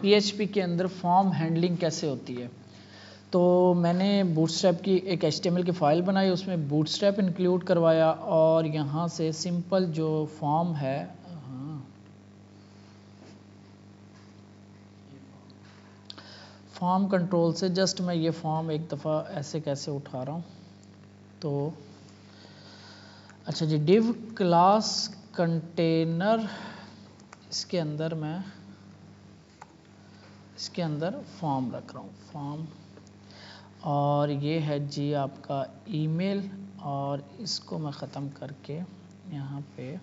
PHP के अंदर form handling कैसे होती है। तो मैंने बूटस्ट्रैप की एक HTML की फ़ाइल बनाई, उसमें बूटस्ट्रैप इंक्लूड करवाया और यहाँ से सिंपल जो फॉर्म है, फॉर्म कंट्रोल से जस्ट मैं ये फॉर्म एक दफ़ा ऐसे कैसे उठा रहा हूँ। तो अच्छा जी, डिव क्लास कंटेनर, इसके अंदर मैं इसके अंदर फॉर्म रख रहा हूँ, फॉर्म, और ये है जी आपका ईमेल, और इसको मैं ख़त्म करके यहाँ पे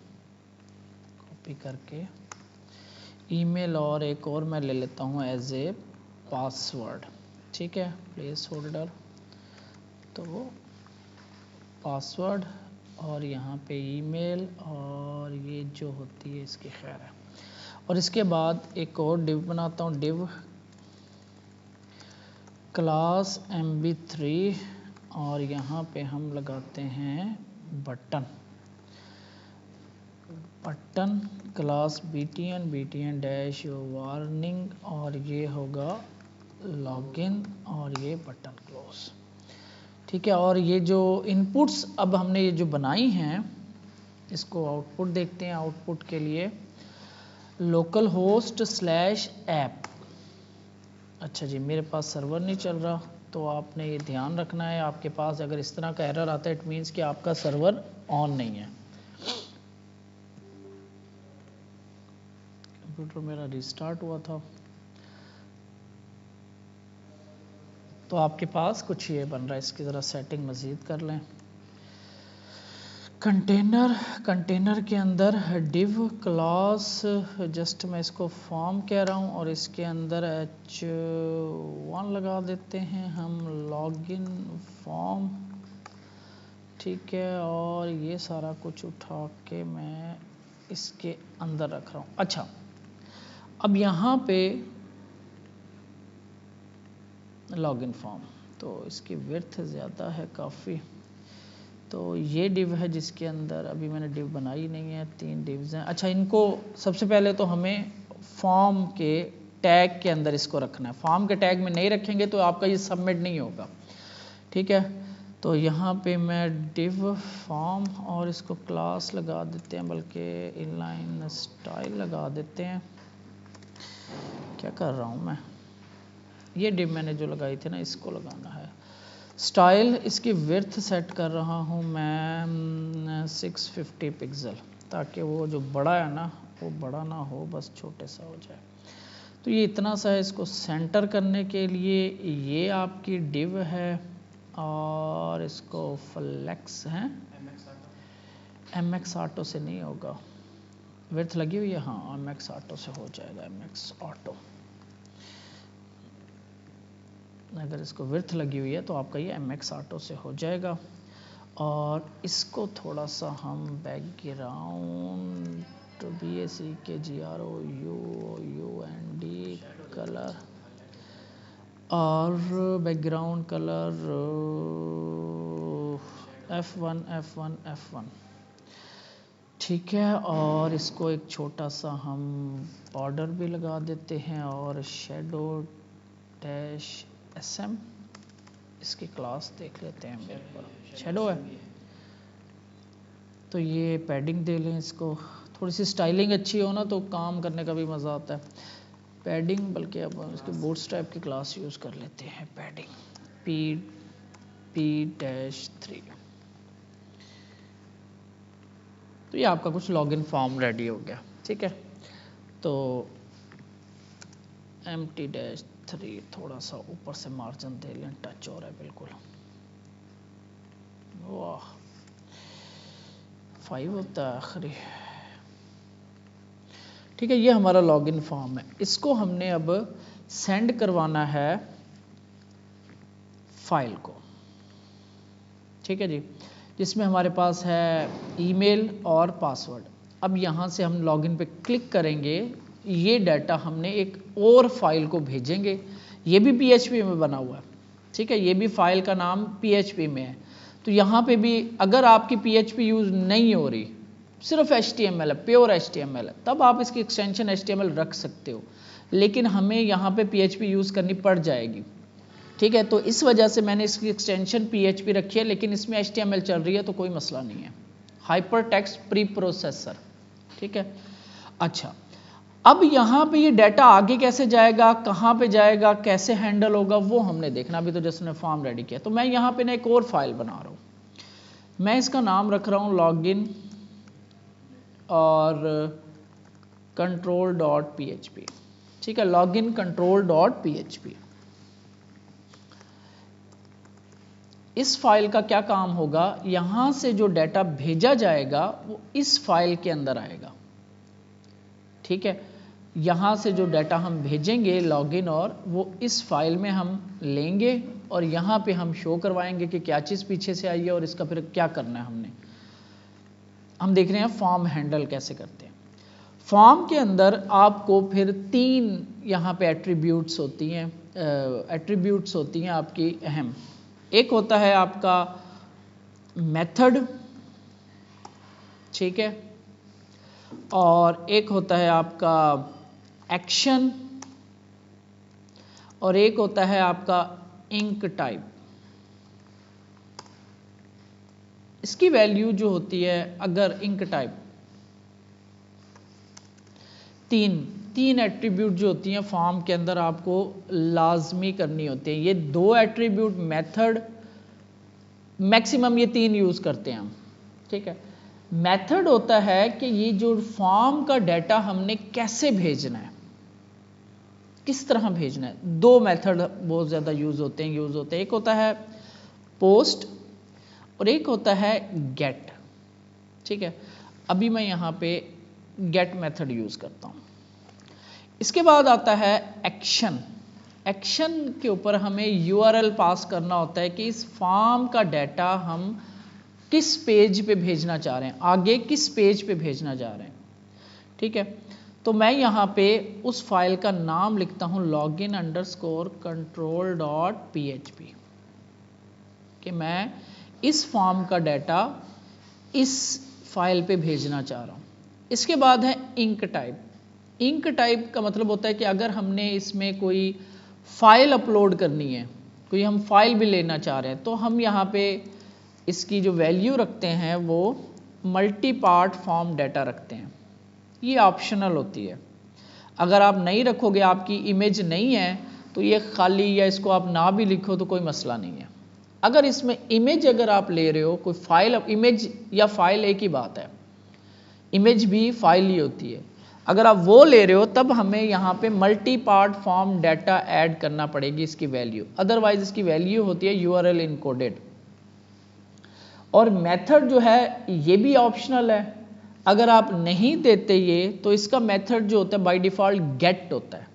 कॉपी करके ईमेल और एक और मैं ले लेता हूँ एज ए पासवर्ड। ठीक है, प्लेस होल्डर, तो पासवर्ड और यहाँ पे ईमेल और ये जो होती है इसकी खैर है। और इसके बाद एक और डिव बनाता हूँ, डिव क्लास MB3, और यहाँ पे हम लगाते हैं button, button class BTN dash warning, और ये होगा लॉगिन, और ये बटन क्लोज। ठीक है, और ये जो इनपुट्स अब हमने ये जो बनाई हैं, इसको आउटपुट देखते हैं। आउटपुट के लिए लोकल होस्ट /ऐप। अच्छा जी, मेरे पास सर्वर नहीं चल रहा, तो आपने ये ध्यान रखना है, आपके पास अगर इस तरह का एरर आता है इट मीन्स कि आपका सर्वर ऑन नहीं है। कंप्यूटर मेरा रिस्टार्ट हुआ था, तो आपके पास कुछ ये बन रहा है, इसकी ज़रा सेटिंग मज़ीद कर लें। कंटेनर के अंदर डिव क्लास, जस्ट मैं इसको फॉर्म कह रहा हूँ, और इसके अंदर H1 लगा देते हैं हम, लॉगिन फॉर्म। ठीक है, और ये सारा कुछ उठा के मैं इसके अंदर रख रहा हूँ। अच्छा, अब यहाँ पे लॉगिन फॉर्म, तो इसकी विड्थ ज़्यादा है काफ़ी, तो ये डिव है जिसके अंदर अभी मैंने डिव बनाई नहीं है, 3 डिव्स हैं। अच्छा, इनको सबसे पहले तो हमें फॉर्म के टैग के अंदर इसको रखना है, फॉर्म के टैग में नहीं रखेंगे तो आपका ये सबमिट नहीं होगा। ठीक है, तो यहाँ पे मैं डिव फॉर्म और इसको क्लास लगा देते हैं, बल्कि इनलाइन स्टाइल लगा देते हैं। क्या कर रहा हूँ मैं, ये डिव मैंने जो लगाई थी ना, इसको लगाना है। स्टाइल, इसकी विड्थ सेट कर रहा हूँ मैं 650 पिक्सल, ताकि वो जो बड़ा है ना वो बड़ा ना हो, बस छोटे सा हो जाए। तो ये इतना सा है। इसको सेंटर करने के लिए ये आपकी डिव है, और इसको फ्लेक्स है, MX ऑटो से नहीं होगा, विड्थ लगी हुई है, हाँ MX ऑटो से हो जाएगा, MX ऑटो। अगर इसको विड्थ लगी हुई है तो आपका ये MX ऑटो से हो जाएगा। और इसको थोड़ा सा हम बैकग्राउंड BACKGROUND कलर, और बैकग्राउंड कलर F1। ठीक है, और इसको एक छोटा सा हम बॉर्डर भी लगा देते हैं, और शेडो -SM, इसकी क्लास देख लेते हैं, मेरे पर शेडो है, तो ये पैडिंग दे लें इसको, थोड़ी सी स्टाइलिंग अच्छी हो ना तो काम करने का भी मज़ा आता है। पैडिंग, बल्कि अब इसके बूटस्ट्रैप की क्लास यूज़ कर लेते हैं, पैडिंग P-3। तो ये आपका कुछ लॉगिन फॉर्म रेडी हो गया। ठीक है, तो MT-3 थोड़ा सा ऊपर से मार्जिन दे लें, टच हो रहा है बिल्कुल, वाह 5 होता है आखिरी। ठीक है, ये हमारा लॉगिन फॉर्म है, इसको हमने अब सेंड करवाना है फाइल को। ठीक है जी, जिसमें हमारे पास है ईमेल और पासवर्ड। अब यहाँ से हम लॉगिन पे क्लिक करेंगे, ये डाटा हमने एक और फाइल को भेजेंगे, ये भी PHP में बना हुआ है। ठीक है, ये भी फाइल का नाम PHP में है। तो यहाँ पे भी अगर आपकी PHP यूज़ नहीं हो रही, सिर्फ HTML है, प्योर HTML है, तब आप इसकी एक्सटेंशन HTML रख सकते हो। लेकिन हमें यहाँ पे PHP यूज़ करनी पड़ जाएगी, ठीक है। तो इस वजह से मैंने इसकी एक्सटेंशन PHP रखी है, लेकिन इसमें HTML चल रही है तो कोई मसला नहीं है। हाइपर टेक्स्ट प्री प्रोसेसर, ठीक है। अच्छा, अब यहाँ पे ये डाटा आगे कैसे जाएगा, कहाँ पे जाएगा, कैसे हैंडल होगा, वो हमने देखना। अभी तो जैसे मैंने फॉर्म रेडी किया, तो मैं यहाँ पे ना एक और फाइल बना रहा हूँ। मैं इसका नाम रख रहा हूँ लॉगिन और control.php, ठीक है, लॉगिन control.php। इस फाइल का क्या काम होगा, यहाँ से जो डाटा भेजा जाएगा वो इस फाइल के अंदर आएगा, ठीक है। यहाँ से जो डाटा हम भेजेंगे लॉगिन, और वो इस फाइल में हम लेंगे और यहाँ पे हम शो करवाएंगे कि क्या चीज़ पीछे से आई है और इसका फिर क्या करना है हमने। हम देख रहे हैं फॉर्म हैंडल कैसे करते हैं। फॉर्म के अंदर आपको फिर 3 यहाँ पे एट्रीब्यूट्स होती हैं आपकी अहम। एक होता है आपका मेथड, ठीक है, और एक होता है आपका एक्शन, और एक होता है आपका इंक टाइप। इसकी वैल्यू जो होती है, अगर इंक टाइप, तीन एट्रीब्यूट जो होती हैं फॉर्म के अंदर आपको लाजमी करनी होती है। ये 2 एट्रीब्यूट मेथड, मैक्सिमम ये 3 यूज़ करते हैं हम, ठीक है। मेथड होता है कि ये जो फॉर्म का डाटा हमने कैसे भेजना है, किस तरह भेजना है। 2 मेथड बहुत ज़्यादा यूज़ होते हैं। एक होता है पोस्ट और एक होता है गेट, ठीक है। अभी मैं यहाँ पे गेट मेथड यूज़ करता हूँ। इसके बाद आता है एक्शन। एक्शन के ऊपर हमें URL पास करना होता है कि इस फॉर्म का डाटा हम किस पेज पे भेजना चाह रहे हैं, आगे किस पेज पे भेजना चाह रहे हैं, ठीक है। तो मैं यहाँ पे उस फाइल का नाम लिखता हूँ login_control.php, कि मैं इस फॉर्म का डाटा इस फाइल पे भेजना चाह रहा हूँ। इसके बाद है इंक टाइप। इंक टाइप का मतलब होता है कि अगर हमने इसमें कोई फाइल अपलोड करनी है, कोई हम फाइल भी लेना चाह रहे हैं, तो हम यहाँ पे इसकी जो वैल्यू रखते हैं वो मल्टी पार्ट फॉर्म डाटा रखते हैं। ये ऑप्शनल होती है। अगर आप नहीं रखोगे, आपकी इमेज नहीं है, तो ये खाली, या इसको आप ना भी लिखो तो कोई मसला नहीं है। अगर इसमें इमेज अगर आप ले रहे हो, कोई फाइल, इमेज या फाइल एक ही बात है, इमेज भी फाइल ही होती है। अगर आप वो ले रहे हो तब हमें यहाँ पे multi part form data add करना पड़ेगी इसकी वैल्यू, अदरवाइज इसकी वैल्यू होती है URL इनकोडेड। और मेथड जो है ये भी ऑप्शनल है। अगर आप नहीं देते ये, तो इसका मेथड जो होता है बाय डिफ़ॉल्ट गेट होता है,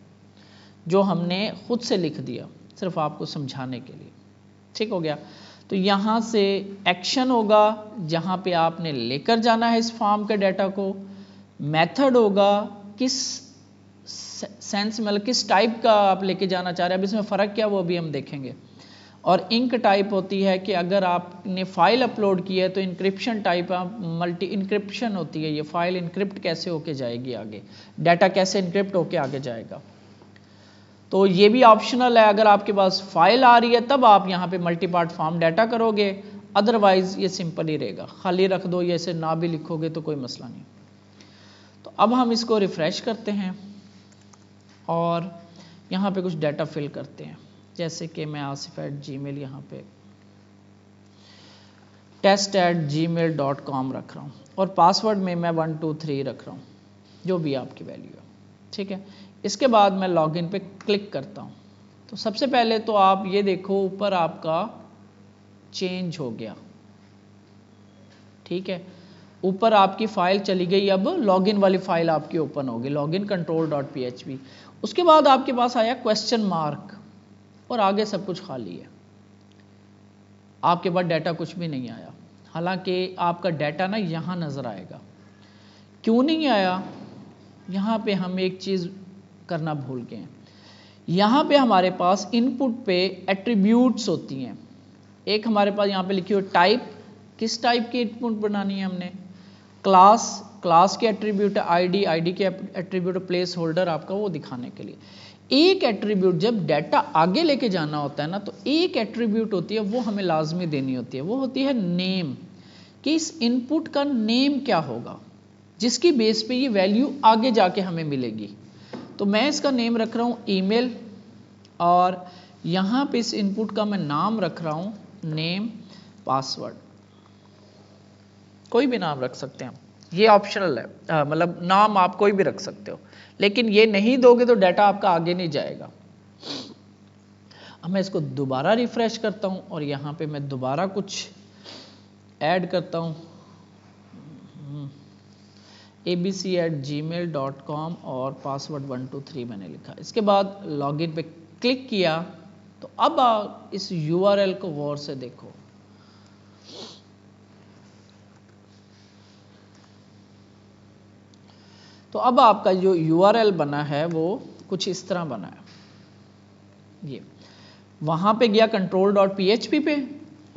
जो हमने खुद से लिख दिया सिर्फ आपको समझाने के लिए, ठीक हो गया। तो यहाँ से एक्शन होगा जहाँ पे आपने लेकर जाना है इस फॉर्म के डाटा को। मेथड होगा किस सेंस में, मतलब किस टाइप का आप लेके जाना चाह रहे हैं, अब इसमें फ़र्क क्या वो भी हम देखेंगे। और इंक टाइप होती है कि अगर आपने फाइल अपलोड की है तो इंक्रिप्शन टाइप, मल्टी इंक्रिप्शन होती है। ये फाइल इंक्रिप्ट कैसे होके जाएगी आगे, डाटा कैसे इंक्रिप्ट होके आगे जाएगा, तो ये भी ऑप्शनल है। अगर आपके पास फाइल आ रही है तब आप यहाँ पे मल्टी पार्ट फॉर्म डाटा करोगे, अदरवाइज ये सिंपल ही रहेगा, खाली रख दो, ये ऐसे ना भी लिखोगे तो कोई मसला नहीं। तो अब हम इसको रिफ्रेश करते हैं और यहाँ पे कुछ डाटा फिल करते हैं, जैसे कि मैं asif@gmail यहाँ पे test@gmail.com रख रहा हूँ और पासवर्ड में मैं 123 रख रहा हूँ, जो भी आपकी वैल्यू है, ठीक है। इसके बाद मैं लॉगिन पे क्लिक करता हूँ। तो सबसे पहले तो आप ये देखो ऊपर आपका चेंज हो गया, ठीक है। ऊपर आपकी फाइल चली गई, अब लॉगिन वाली फाइल आपकी ओपन होगी, login_control.php। उसके बाद आपके पास आया क्वेश्चन मार्क और आगे सब कुछ खाली है, आपके पास डाटा कुछ भी नहीं आया। हालांकि आपका डाटा ना यहाँ नज़र आएगा। क्यों नहीं आया, यहाँ पे हम एक चीज़ करना भूल गए हैं। यहाँ पे हमारे पास इनपुट पे एट्रीब्यूट्स होती हैं। एक हमारे पास यहाँ पे लिखी हुई टाइप, किस टाइप की इनपुट बनानी है हमने, क्लास क्लास के एट्रीब्यूट है आईडी, आईडी के एट्रीब्यूट प्लेस होल्डर आपका वो दिखाने के लिए। एक एट्रीब्यूट जब डाटा आगे लेके जाना होता है ना, तो एक एट्रीब्यूट होती है वो हमें लाजमी देनी होती है, वो होती है नेम, कि इस इनपुट का नेम क्या होगा जिसकी बेस पे ये वैल्यू आगे जाके हमें मिलेगी। तो मैं इसका नेम रख रहा हूँ ईमेल, और यहाँ पे इस इनपुट का मैं नाम रख रहा हूँ नेम पासवर्ड, कोई भी नाम रख सकते हैं, ये ऑप्शनल है, मतलब नाम आप कोई भी रख सकते हो, लेकिन ये नहीं दोगे तो डाटा आपका आगे नहीं जाएगा। अब मैं इसको दोबारा रिफ्रेश करता हूँ और यहाँ पे मैं दोबारा कुछ ऐड करता हूँ abc@gmail.com और पासवर्ड 123 मैंने लिखा। इसके बाद लॉगिन पे क्लिक किया तो अब आप इस URL को गौर से देखो। तो अब आपका जो URL बना है वो कुछ इस तरह बना है, ये वहां पे गया control.php पे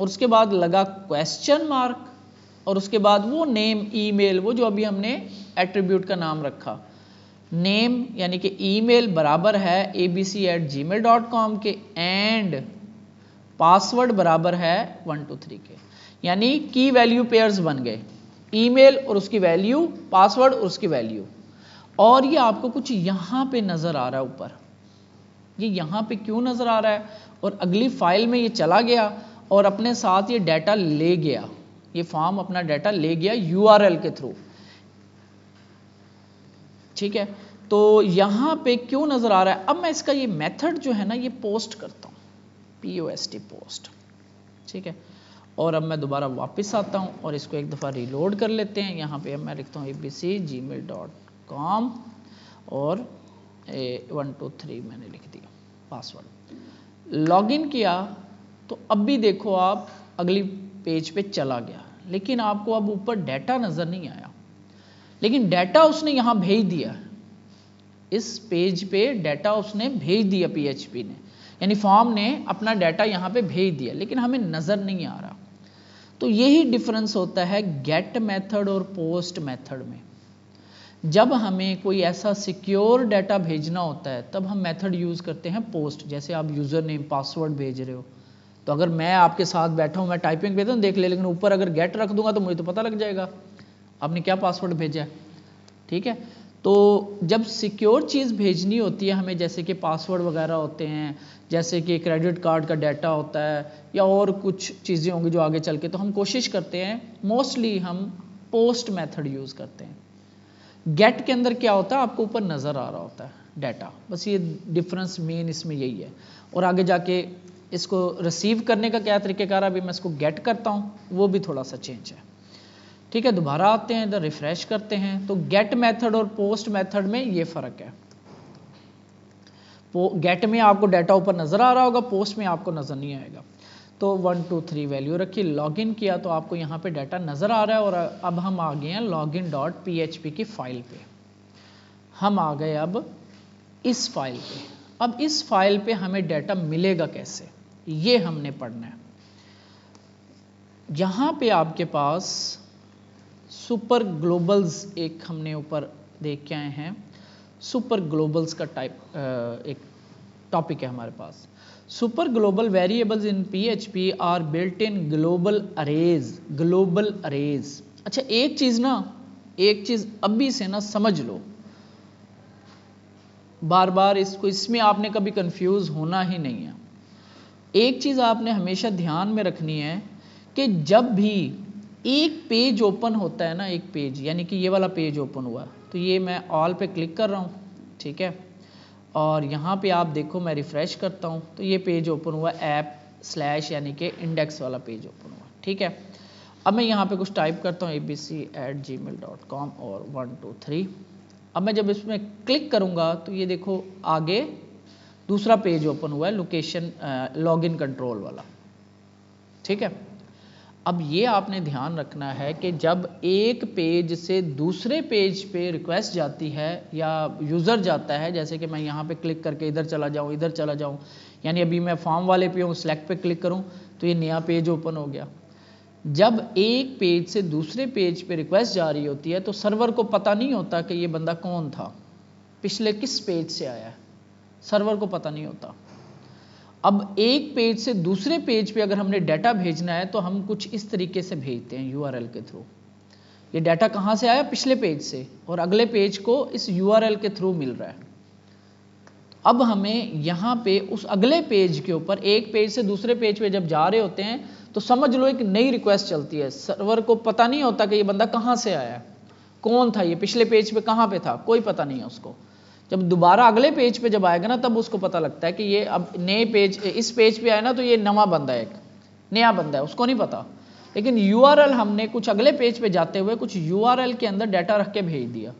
और उसके बाद लगा क्वेश्चन मार्क और उसके बाद वो नेम ईमेल, वो जो अभी हमने एट्रीब्यूट का नाम रखा, नेम यानी कि ईमेल बराबर है abc@gmail.com के एंड पासवर्ड बराबर है 123 के, यानी की वैल्यू पेयर्स बन गए, ईमेल और उसकी वैल्यू, पासवर्ड और उसकी वैल्यू। और ये आपको कुछ यहाँ पे नजर आ रहा है ऊपर, ये यहाँ पे क्यों नजर आ रहा है, और अगली फाइल में ये चला गया और अपने साथ ये डाटा ले गया, ये फॉर्म अपना डाटा ले गया URL के थ्रू, ठीक है। तो यहाँ पे क्यों नजर आ रहा है, अब मैं इसका ये मेथड जो है ना ये पोस्ट करता हूँ, POST पोस्ट, ठीक है। और अब मैं दोबारा वापस आता हूँ और इसको एक दफ़ा रीलोड कर लेते हैं। यहाँ पे मैं लिखता हूँ abc@gmail.com और 123 मैंने लिख दिया पासवर्ड, लॉगिन किया तो अब भी देखो आप अगली पेज पे चला गया, लेकिन आपको अब ऊपर डाटा नज़र नहीं आया, लेकिन डाटा उसने यहाँ भेज दिया, इस पेज पे डाटा उसने भेज दिया PHP ने, यानी फॉर्म ने अपना डाटा यहाँ पे भेज दिया, लेकिन हमें नज़र नहीं आ रहा। तो यही डिफरेंस होता है गेट मेथड और पोस्ट मेथड में। जब हमें कोई ऐसा सिक्योर डाटा भेजना होता है तब हम मेथड यूज़ करते हैं पोस्ट, जैसे आप यूज़र नेम पासवर्ड भेज रहे हो, तो अगर मैं आपके साथ बैठा हूँ, मैं टाइपिंग भेजता हूँ देख ले, लेकिन ऊपर अगर गेट रख दूंगा तो मुझे तो पता लग जाएगा आपने क्या पासवर्ड भेजा है, ठीक है। तो जब सिक्योर चीज़ भेजनी होती है हमें, जैसे कि पासवर्ड वगैरह होते हैं, जैसे कि क्रेडिट कार्ड का डाटा होता है या और कुछ चीज़ें होंगी जो आगे चल के, तो हम कोशिश करते हैं मोस्टली हम पोस्ट मेथड यूज़ करते हैं। गेट के अंदर क्या होता है, आपको ऊपर नज़र आ रहा होता है डाटा, बस ये डिफरेंस मेन इसमें यही है। और आगे जाके इसको रिसीव करने का क्या तरीक़ेकार, अभी मैं इसको गेट करता हूँ, वो भी थोड़ा सा चेंज है, ठीक है। दोबारा आते हैं इधर, रिफ्रेश करते हैं, तो गेट मेथड और पोस्ट मेथड में ये फ़र्क है। गेट में आपको डाटा ऊपर नज़र आ रहा होगा, पोस्ट में आपको नज़र नहीं आएगा। तो 123 वैल्यू रखी, लॉगिन किया तो आपको यहाँ पे डाटा नज़र आ रहा है। और अब हम आ गए हैं login.php की फाइल पे, हम आ गए अब इस फाइल पे। अब इस फाइल पे हमें डाटा मिलेगा कैसे, ये हमने पढ़ना है। यहाँ पे आपके पास सुपर ग्लोबल्स एक हमने ऊपर देख के आए हैं, सुपर ग्लोबल्स का एक टॉपिक है हमारे पास। Super global variables in PHP are built in global arrays, global arrays. अच्छा एक चीज़ अभी से ना समझ लो, बार बार इसमें आपने कभी कंफ्यूज होना ही नहीं है। एक चीज़ आपने हमेशा ध्यान में रखनी है कि जब भी एक पेज ओपन होता है ना, एक पेज यानी कि ये वाला पेज ओपन हुआ, तो ये मैं ऑल पे क्लिक कर रहा हूँ, ठीक है। और यहाँ पे आप देखो मैं रिफ़्रेश करता हूँ तो ये पेज ओपन हुआ, ऐप / यानी कि इंडेक्स वाला पेज ओपन हुआ, ठीक है। अब मैं यहाँ पे कुछ टाइप करता हूँ abc@gmail.com और 123। अब मैं जब इसमें क्लिक करूँगा तो ये देखो आगे दूसरा पेज ओपन हुआ है, लोकेशन लॉगिन कंट्रोल वाला, ठीक है। अब ये आपने ध्यान रखना है कि जब एक पेज से दूसरे पेज पे रिक्वेस्ट जाती है या यूज़र जाता है, जैसे कि मैं यहाँ पे क्लिक करके इधर चला जाऊँ, यानी अभी मैं फॉर्म वाले पे हूँ, सेलेक्ट पे क्लिक करूँ तो ये नया पेज ओपन हो गया, जब एक पेज से दूसरे पेज पे रिक्वेस्ट जा रही होती है तो सर्वर को पता नहीं होता कि ये बंदा कौन था, पिछले किस पेज से आया है, सर्वर को पता नहीं होता। अब एक पेज से दूसरे पेज पे अगर हमने डाटा भेजना है तो हम कुछ इस तरीके से भेजते हैं यूआरएल के थ्रू। ये डाटा कहाँ से आया, पिछले पेज से, और अगले पेज को इस यूआरएल के थ्रू मिल रहा है। अब हमें यहाँ पे उस अगले पेज के ऊपर, एक पेज से दूसरे पेज पे जब जा रहे होते हैं तो समझ लो एक नई रिक्वेस्ट चलती है। सर्वर को पता नहीं होता कि ये बंदा कहाँ से आया है, कौन था, ये पिछले पेज पे कहाँ पे था, कोई पता नहीं है उसको। जब दोबारा अगले पेज पे जब आएगा ना तब उसको पता लगता है कि ये अब नए पेज, इस पेज पे आया ना तो ये नवा बंदा है, एक नया बंदा है, उसको नहीं पता। लेकिन यूआरएल हमने कुछ अगले पेज पे जाते हुए कुछ यूआरएल के अंदर डाटा रख के भेज दिया।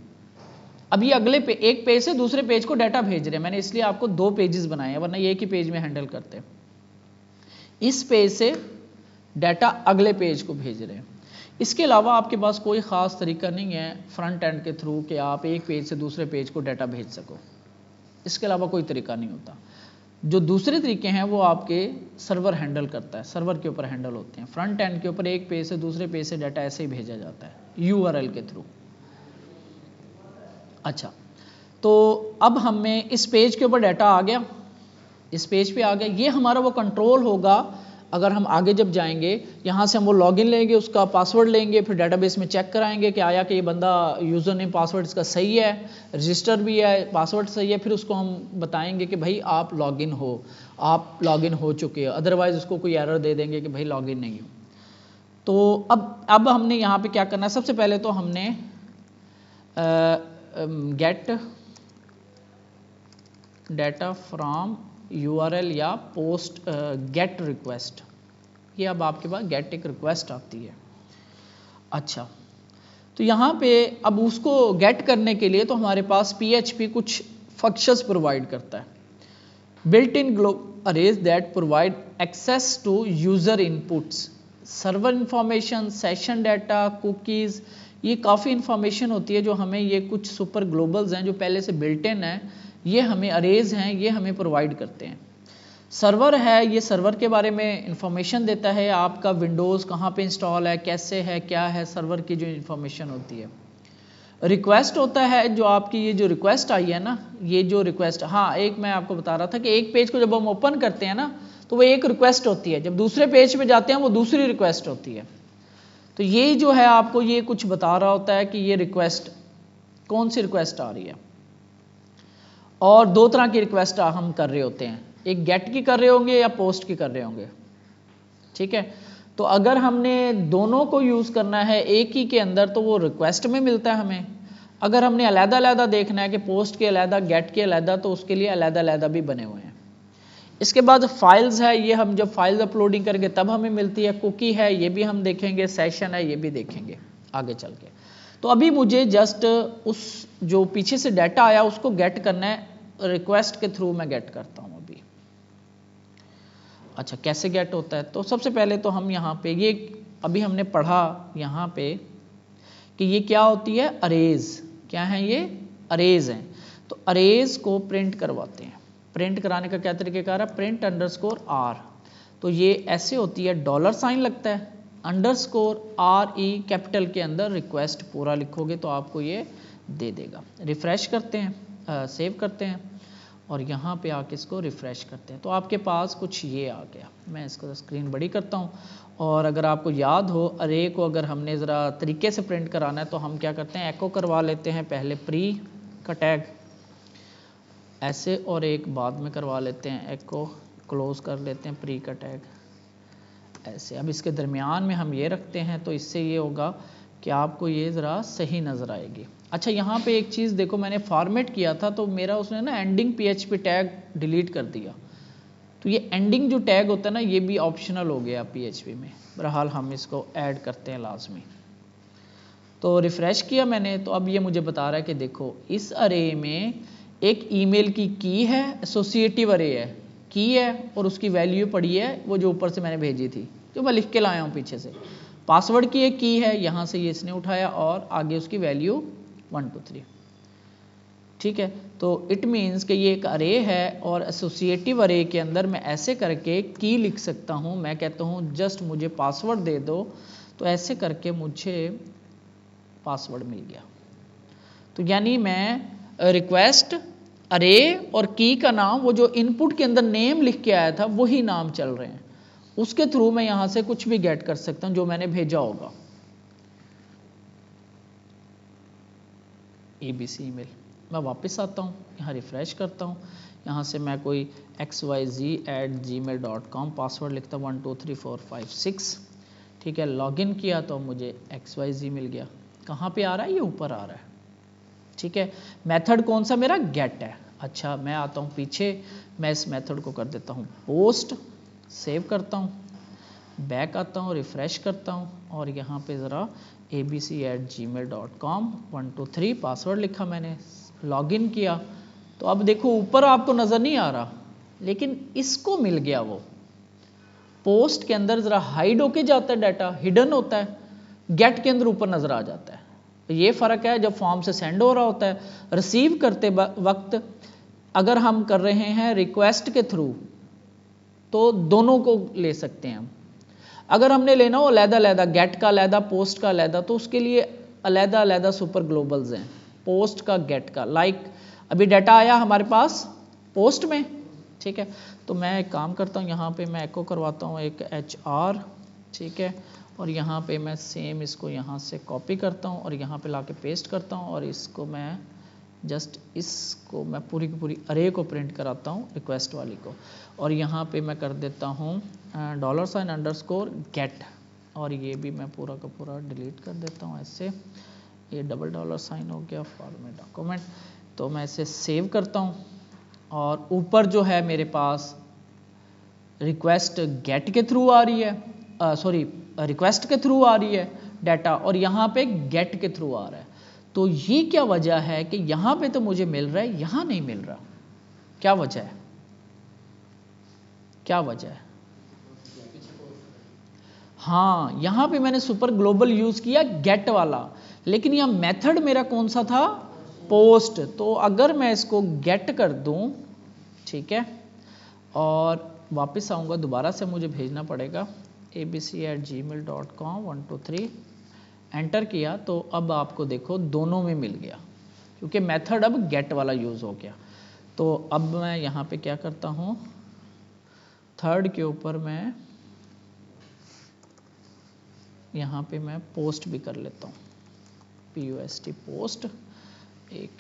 अब ये अगले एक पेज से दूसरे पेज को डाटा भेज रहे हैं, मैंने इसलिए आपको 2 पेजेस बनाए हैं, वरना ये एक ही पेज में हैंडल करते हैं। इस पेज से डाटा अगले पेज को भेज रहे हैं। इसके अलावा आपके पास कोई ख़ास तरीका नहीं है फ्रंट एंड के थ्रू कि आप एक पेज से दूसरे पेज को डाटा भेज सको, इसके अलावा कोई तरीका नहीं होता। जो दूसरे तरीके हैं वो आपके सर्वर हैंडल करता है, सर्वर के ऊपर हैंडल होते हैं। फ्रंट एंड के ऊपर एक पेज से दूसरे पेज से डाटा ऐसे ही भेजा जाता है यूआरएल के थ्रू। अच्छा, तो अब हमें इस पेज के ऊपर डाटा आ गया, इस पेज पे आ गया, ये हमारा वो कंट्रोल होगा। अगर हम आगे जब जाएंगे यहाँ से हम वो लॉगिन लेंगे, उसका पासवर्ड लेंगे, फिर डाटाबेस में चेक कराएंगे कि आया कि ये बंदा यूज़र नेम पासवर्ड इसका सही है, रजिस्टर भी है, पासवर्ड सही है, फिर उसको हम बताएंगे कि भाई आप लॉगिन हो, आप लॉगिन हो चुके हो, अदरवाइज उसको कोई एरर दे देंगे कि भाई लॉगिन नहीं हो। तो अब हमने यहाँ पे क्या करना है, सबसे पहले तो हमने गेट डाटा फ्रॉम यूआरएल या पोस्ट गेट रिक्वेस्ट, ये अब आपके पास गेट एक रिक्वेस्ट आती है। अच्छा, तो यहाँ पे अब उसको गेट करने के लिए तो हमारे पास PHP कुछ फंक्शंस प्रोवाइड करता है, built in global arrays that provide access to user inputs, server information, session data, cookies, ये काफ़ी इंफॉर्मेशन होती है जो हमें, ये कुछ सुपर ग्लोबल्स हैं जो पहले से बिल्ट इन है, ये हमें अरेज हैं, ये हमें प्रोवाइड करते हैं। सर्वर है, ये सर्वर के बारे में इंफॉर्मेशन देता है, आपका विंडोज़ कहाँ पे इंस्टॉल है, कैसे है, क्या है, सर्वर की जो इंफॉर्मेशन होती है। रिक्वेस्ट होता है, जो आपकी ये जो रिक्वेस्ट आई है ना, ये जो रिक्वेस्ट, हाँ एक मैं आपको बता रहा था कि एक पेज को जब हम ओपन करते हैं ना तो वो एक रिक्वेस्ट होती है, जब दूसरे पेज पे जाते हैं वो दूसरी रिक्वेस्ट होती है। तो ये जो है आपको ये कुछ बता रहा होता है कि ये रिक्वेस्ट कौन सी रिक्वेस्ट आ रही है। और 2 तरह की रिक्वेस्ट हम कर रहे होते हैं, एक गेट की कर रहे होंगे या पोस्ट की कर रहे होंगे, ठीक है। तो अगर हमने दोनों को यूज़ करना है एक ही के अंदर तो वो रिक्वेस्ट में मिलता है हमें। अगर हमने अलग-अलग देखना है कि पोस्ट के अलग, गेट के अलग, तो उसके लिए अलग-अलग भी बने हुए हैं। इसके बाद फाइल्स है, ये हम जब फाइल्स अपलोडिंग करेंगे तब हमें मिलती है। कुकी है, ये भी हम देखेंगे, सेशन है, ये भी देखेंगे आगे चल के। तो अभी मुझे जस्ट उस जो पीछे से डाटा आया उसको गेट करना है, रिक्वेस्ट के थ्रू मैं गेट करता हूँ अभी। अच्छा, कैसे गेट होता है, तो सबसे पहले तो हम यहाँ पे ये अभी हमने पढ़ा यहाँ पे कि ये क्या होती है, अरेज, क्या है ये, अरेज हैं। तो अरेज को प्रिंट करवाते हैं, प्रिंट कराने का क्या तरीकेकार है, प्रिंट _r, तो ये ऐसे होती है, $साइन लगता है, _RE कैपिटल के अंदर रिक्वेस्ट पूरा लिखोगे तो आपको ये दे देगा। रिफ्रेश करते हैं, सेव करते हैं और यहाँ पे आके इसको रिफ्रेश करते हैं तो आपके पास कुछ ये आ गया। मैं इसको स्क्रीन बड़ी करता हूँ। और अगर आपको याद हो, अरे को अगर हमने ज़रा तरीके से प्रिंट कराना है तो हम क्या करते हैं, एको करवा लेते हैं पहले, प्री का टैग ऐसे, और एक बाद में करवा लेते हैं, एको क्लोज कर लेते हैं, प्री का टैग ऐसे। अब इसके दरमियान में हम ये रखते हैं तो इससे ये होगा कि आपको ये ज़रा सही नज़र आएगी। अच्छा, यहाँ पे एक चीज़ देखो, मैंने फॉर्मेट किया था तो मेरा उसने ना एंडिंग PHP टैग डिलीट कर दिया। तो ये एंडिंग जो टैग होता है ना, ये भी ऑप्शनल हो गया PHP में। बहरहाल हम इसको ऐड करते हैं लाजमी। तो रिफ़्रेश किया मैंने, तो अब ये मुझे बता रहा है कि देखो इस अरे में एक ईमेल की है, एसोसिएटिव अरे है, की है, और उसकी वैल्यू पड़ी है वो जो ऊपर से मैंने भेजी थी, जो मैं लिख के लाया हूँ पीछे से। पासवर्ड की एक की है, यहाँ से ये इसने उठाया और आगे उसकी वैल्यू 1 2 3, ठीक है। तो इट मीन्स कि ये एक अरे है और एसोसिएटिव अरे के अंदर मैं ऐसे करके की लिख सकता हूँ। मैं कहता हूँ जस्ट मुझे पासवर्ड दे दो तो ऐसे करके मुझे पासवर्ड मिल गया। तो यानी मैं रिक्वेस्ट, अरे और की का नाम, वो जो इनपुट के अंदर नेम लिख के आया था वही नाम चल रहे हैं, उसके थ्रू मैं यहां से कुछ भी गेट कर सकता हूं जो मैंने भेजा होगा। ABC ईमेल, मैं वापस आता हूं, यहाँ रिफ्रेश करता हूं, यहाँ से मैं कोई xyz@gmail.com पासवर्ड लिखता हूँ 1 2 3 4 5 6, ठीक है। लॉगिन किया तो मुझे XYZ मिल गया। कहाँ पे आ रहा है? ये ऊपर आ रहा है, ठीक है। मेथड कौन सा मेरा? गेट है। अच्छा, मैं आता हूँ पीछे, मैं इस मेथड को कर देता हूँ पोस्ट, सेव करता हूँ, बैक आता हूँ, रिफ्रेश करता हूँ और यहाँ पे ज़रा abc@gmail.com 1 2 3 पासवर्ड लिखा मैंने, लॉगिन किया। तो अब देखो ऊपर आपको नज़र नहीं आ रहा, लेकिन इसको मिल गया। वो पोस्ट के अंदर ज़रा हाइड होके जाता है, डाटा हिडन होता है, गेट के अंदर ऊपर नज़र आ जाता है। ये फ़र्क है जब फॉर्म से सेंड हो रहा होता है। रिसीव करते वक्त अगर हम कर रहे हैं रिक्वेस्ट के थ्रू तो दोनों को ले सकते हैं हम। अगर हमने लेना हो अलहदा-अलहदा, गेट का अलहदा, पोस्ट का अलहदा, तो उसके लिए अलहदा-अलहदा सुपर ग्लोबल्स हैं, पोस्ट का, गेट का। लाइक अभी डाटा आया हमारे पास पोस्ट में, ठीक है। तो मैं एक काम करता हूँ, यहाँ पे मैं एको करवाता हूँ एक HR, ठीक है, और यहाँ पे मैं सेम इसको यहाँ से कॉपी करता हूँ और यहाँ पे लाके पेस्ट करता हूँ और इसको मैं जस्ट इसको मैं पूरी की पूरी अरे को प्रिंट कराता हूँ, रिक्वेस्ट वाली को, और यहाँ पे मैं कर देता हूँ $_गेट, और ये भी मैं पूरा का पूरा डिलीट कर देता हूँ ऐसे। ये $$ हो गया फॉर्मेट डॉक्यूमेंट। तो मैं इसे सेव करता हूँ और ऊपर जो है मेरे पास रिक्वेस्ट गेट के थ्रू आ रही है, सॉरी रिक्वेस्ट के थ्रू आ रही है डाटा, और यहाँ पे गेट के थ्रू आ रहा है। तो ये क्या वजह है कि यहाँ पे तो मुझे मिल रहा है, यहाँ नहीं मिल रहा? क्या वजह है? क्या वजह है? हाँ, यहाँ पे मैंने सुपर ग्लोबल यूज किया गेट वाला, लेकिन यह मेथड मेरा कौन सा था? पोस्ट। तो अगर मैं इसको गेट कर दूं, ठीक है, और वापस आऊँगा, दोबारा से मुझे भेजना पड़ेगा abc@gmail.com 1 2 3, एंटर किया तो अब आपको देखो दोनों में मिल गया, क्योंकि मेथड अब गेट वाला यूज़ हो गया। तो अब मैं यहाँ पे क्या करता हूँ, थर्ड के ऊपर मैं यहाँ पे मैं पोस्ट भी कर लेता हूँ, POST पोस्ट, एक